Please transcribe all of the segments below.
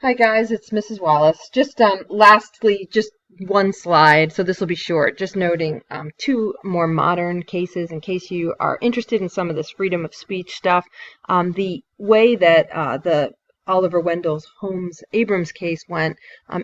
Hi guys, it's Mrs. Wallace. Just lastly, just one slide, so this will be short, just noting two more modern cases in case you are interested in some of this freedom of speech stuff. The way that the Oliver Wendell Holmes Abrams case went,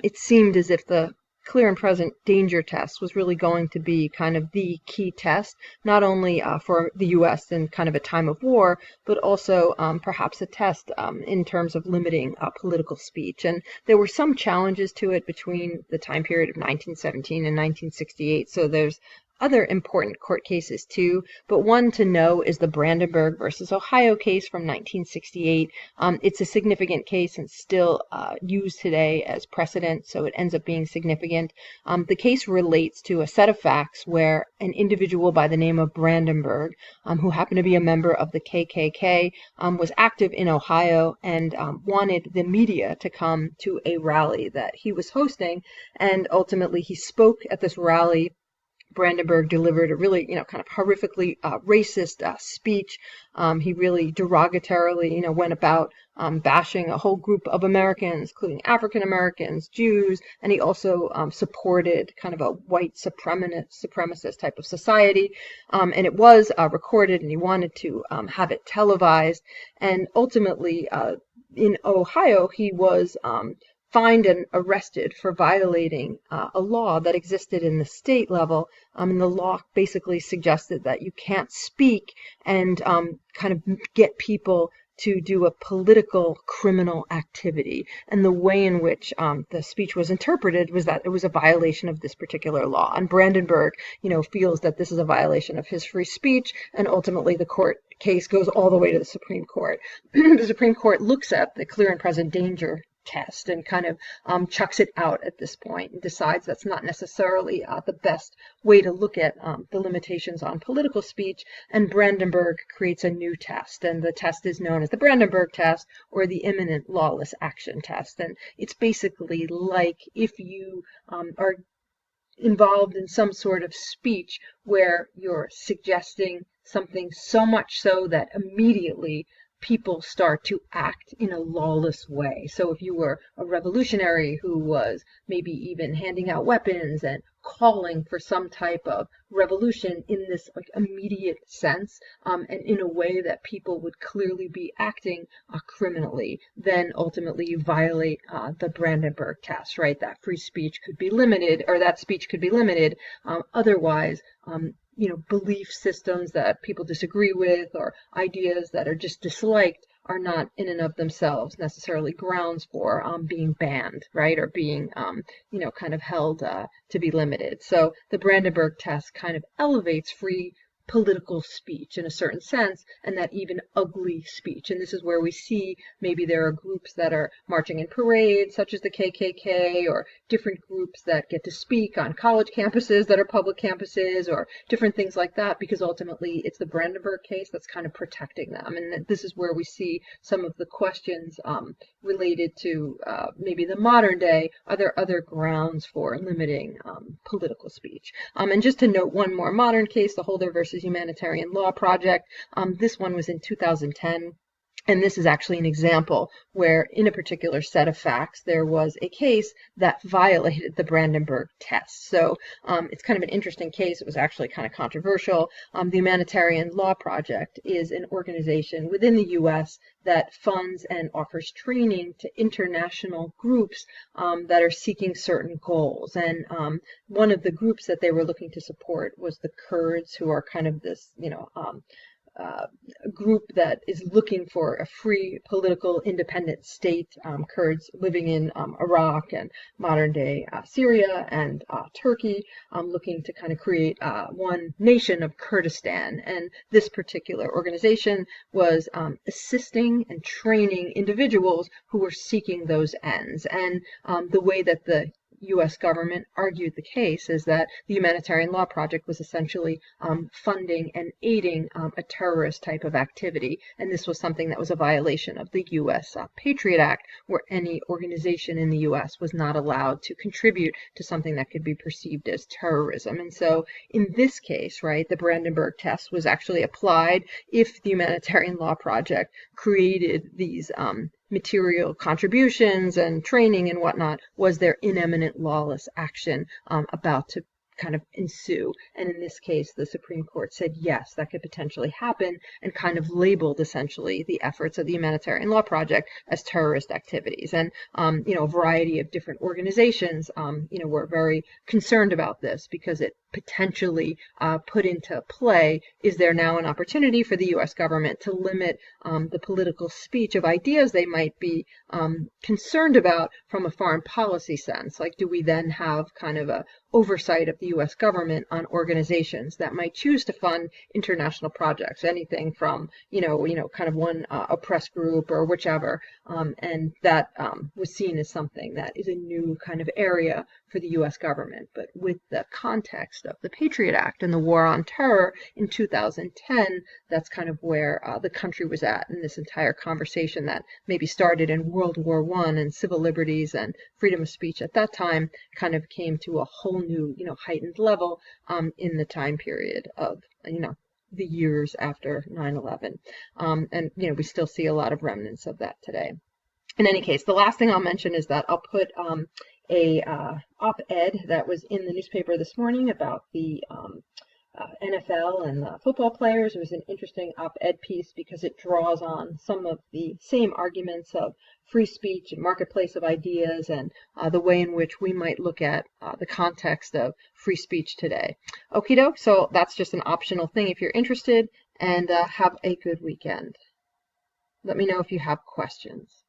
it seemed as if the clear and present danger test was really going to be kind of the key test, not only for the U.S. in kind of a time of war, but also perhaps a test in terms of limiting political speech. And there were some challenges to it between the time period of 1917 and 1968. So there's other important court cases too, but one to know is the Brandenburg versus Ohio case from 1968. It's a significant case and still used today as precedent, so it ends up being significant. The case relates to a set of facts where an individual by the name of Brandenburg, who happened to be a member of the KKK, was active in Ohio and wanted the media to come to a rally that he was hosting, and ultimately he spoke at this rally. Brandenburg delivered a really, kind of horrifically racist speech. He really derogatorily, went about bashing a whole group of Americans, including African Americans, Jews, and he also supported kind of a white supremacist type of society. And it was recorded, and he wanted to have it televised. And ultimately, in Ohio, he was fined and arrested for violating a law that existed in the state level. And the law basically suggested that you can't speak and kind of get people to do a political criminal activity. And the way in which the speech was interpreted was that it was a violation of this particular law. And Brandenburg, feels that this is a violation of his free speech, and ultimately the court case goes all the way to the Supreme Court. The Supreme Court looks at the clear and present danger test and kind of chucks it out at this point and decides that's not necessarily the best way to look at the limitations on political speech, and Brandenburg creates a new test, and the test is known as the Brandenburg test or the Imminent Lawless Action test. And it's basically like if you are involved in some sort of speech where you're suggesting something so much so that immediately people start to act in a lawless way. So if you were a revolutionary who was maybe even handing out weapons and calling for some type of revolution in this immediate sense, and in a way that people would clearly be acting criminally, then ultimately you violate the Brandenburg test, right? That free speech could be limited, or that speech could be limited. Otherwise, belief systems that people disagree with or ideas that are just disliked are not in and of themselves necessarily grounds for being banned, right? Or being, kind of held to be limited. So the Brandenburg test kind of elevates free political speech in a certain sense, and that even ugly speech. And this is where we see maybe there are groups that are marching in parades, such as the KKK, or different groups that get to speak on college campuses that are public campuses, or different things like that, because ultimately it's the Brandenburg case that's kind of protecting them. And this is where we see some of the questions related to maybe the modern day. Are there other grounds for limiting political speech? And just to note one more modern case, the Holder versus Humanitarian Law Project. This one was in 2010. And this is actually an example where, in a particular set of facts, there was a case that violated the Brandenburg test. So it's kind of an interesting case. It was actually kind of controversial. The Humanitarian Law Project is an organization within the U.S. that funds and offers training to international groups that are seeking certain goals. And one of the groups that they were looking to support was the Kurds, who are kind of this, a group that is looking for a free political independent state, Kurds living in Iraq and modern day Syria and Turkey, looking to kind of create one nation of Kurdistan. And this particular organization was assisting and training individuals who were seeking those ends. And the way that the U.S. government argued the case is that the Humanitarian Law Project was essentially funding and aiding a terrorist type of activity. And this was something that was a violation of the U.S. Patriot Act, where any organization in the U.S. was not allowed to contribute to something that could be perceived as terrorism. And so in this case, right, the Brandenburg test was actually applied if the Humanitarian Law Project created these material contributions and training and whatnot? Was there imminent lawless action about to kind of ensue? And in this case, the Supreme Court said yes, that could potentially happen, and kind of labeled essentially the efforts of the Humanitarian Law Project as terrorist activities. And a variety of different organizations were very concerned about this because it potentially put into play, is there now an opportunity for the U.S. government to limit the political speech of ideas they might be concerned about from a foreign policy sense? Like, do we then have kind of a oversight of the U.S. government on organizations that might choose to fund international projects, anything from, kind of one oppressed group or whichever, and that was seen as something that is a new kind of area for the U.S. government. But with the context of the Patriot Act and the war on terror in 2010, that's kind of where the country was at in this entire conversation that maybe started in World War I, and civil liberties and freedom of speech at that time kind of came to a whole new, heightened level in the time period of, the years after 9/11. And, we still see a lot of remnants of that today. In any case, the last thing I'll mention is that I'll put a op-ed that was in the newspaper this morning about the NFL and football players. It was an interesting op-ed piece because it draws on some of the same arguments of free speech and marketplace of ideas, and the way in which we might look at the context of free speech today. Okie doke, so that's just an optional thing if you're interested, and have a good weekend. Let me know if you have questions.